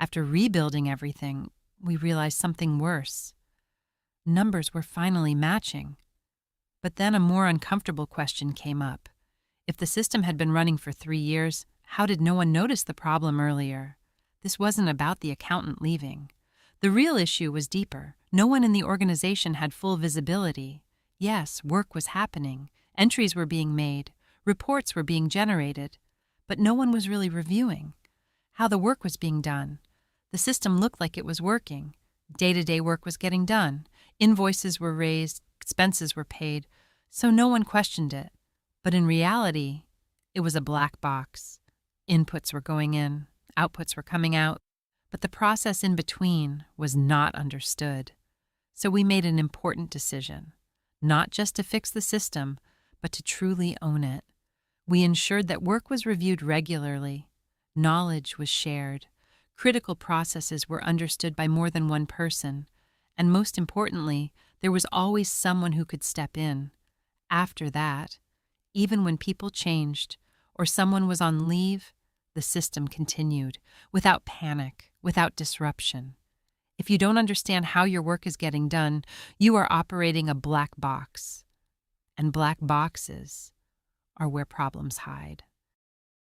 After rebuilding everything, we realized something worse. Numbers were finally matching. But then a more uncomfortable question came up. If the system had been running for 3 years, how did no one notice the problem earlier? This wasn't about the accountant leaving. The real issue was deeper. No one in the organization had full visibility. Yes, work was happening. Entries were being made. Reports were being generated. But no one was really reviewing how the work was being done. The system looked like it was working. Day-to-day work was getting done. Invoices were raised. Expenses were paid. So no one questioned it. But in reality, it was a black box. Inputs were going in. Outputs were coming out. But the process in between was not understood. So we made an important decision, not just to fix the system, but to truly own it. We ensured that work was reviewed regularly, knowledge was shared, critical processes were understood by more than one person, and most importantly, there was always someone who could step in. After that, even when people changed or someone was on leave, the system continued, without panic, without disruption. If you don't understand how your work is getting done, you are operating a black box. And black boxes are where problems hide.